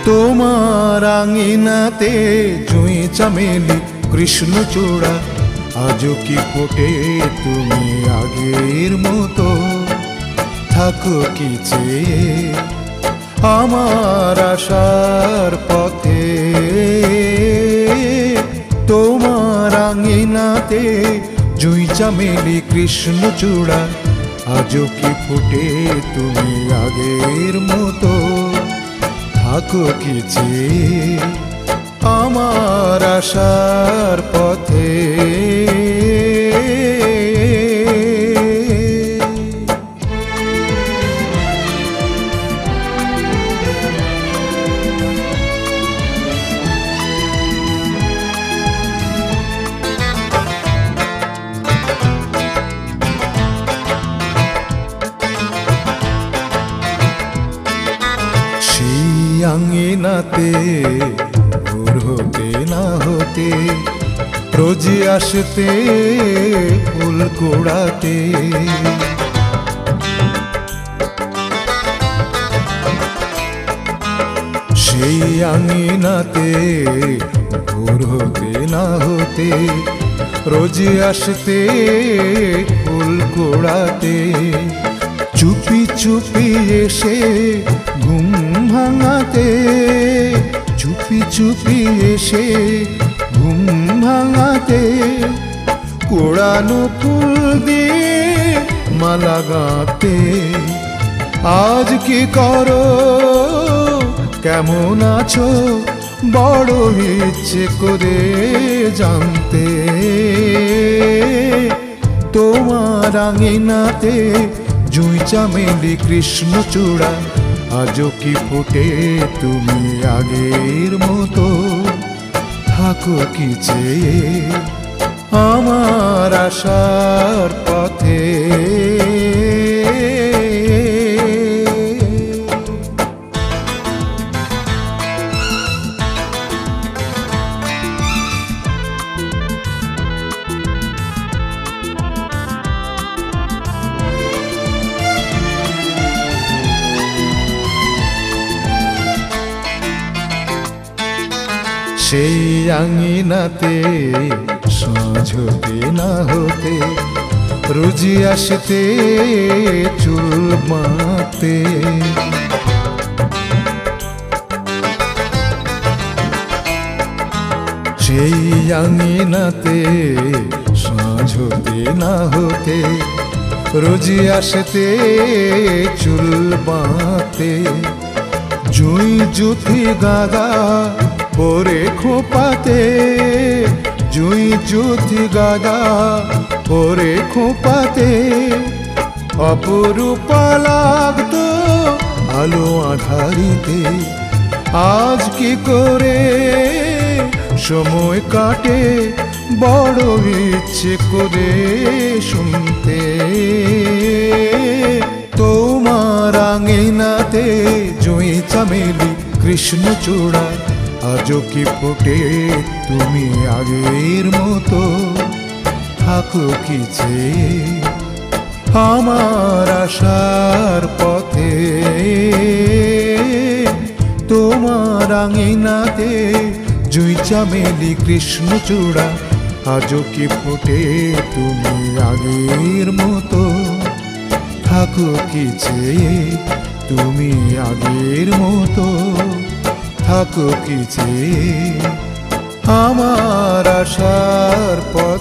তোমার আঙিনাতে জুঁই চামেলি কৃষ্ণচূড়া, আজও কি ফোটে তুমি আগের মতো? থাকো কি চেয়ে আমার আশার পথে, তোমার আঙিনাতে জুঁই চামেলি কৃষ্ণচূড়া, আজও কি ফোটে তুমি আগের মতো? থাকো কি চেয়ে আমার আশার পথে। আঙিনাতে ভোর হতে না হতে রোজ আসতে ফুল কুড়াতে, সেই আঙিনাতে ভোর হতে না হতে রোজ আসতে ফুল কুড়াতে, চুপি চুপি এসে ঘুম ভাঙাতে, চুপি চুপি এসে ঘুম ভাঙাতে, কোড়ানো ফুল দিয়ে মালা গাঁতে। আজ কি করো কেমন আছো বড় ইচ্ছে করে জানতে, তোমার আঙিনাতে জুঁই চামেলি কৃষ্ণচূড়া, আজও কি ফোটে তুমি আগের মতো? থাকো কি চেয়ে আমার আশার পথে। সেই আঙিনাতে সাঁঝ হতে না হতে রোজি আসতে চুল বাঁধতে, সেই আঙিনাতে সাঁঝ হতে না হতে রোজি আসতে চুল বাঁধতে, জুঁই জুথি গাদা পরে খোপাতে, জুঁই জুথি গাদা পরে খোপাতে, অপরূপা লাগতো আলো আধারিতে। আজ কি করে সময় কাটে বড় ইচ্ছে করে শুনতে, তোমার আঙিনাতে জুঁই চামেলি কৃষ্ণচূড়া, আজও কি ফোটে তুমি আগের মতো? থাকো কি চেয়ে আমার আশার পথে, তোমার আঙিনাতে জুঁই চামেলি কৃষ্ণচূড়া, আজও কি ফোটে তুমি আগের মতো? থাকো কি চেয়ে তুমি আগের মতো? থাকো কি চেয়ে আমার আশার পথে।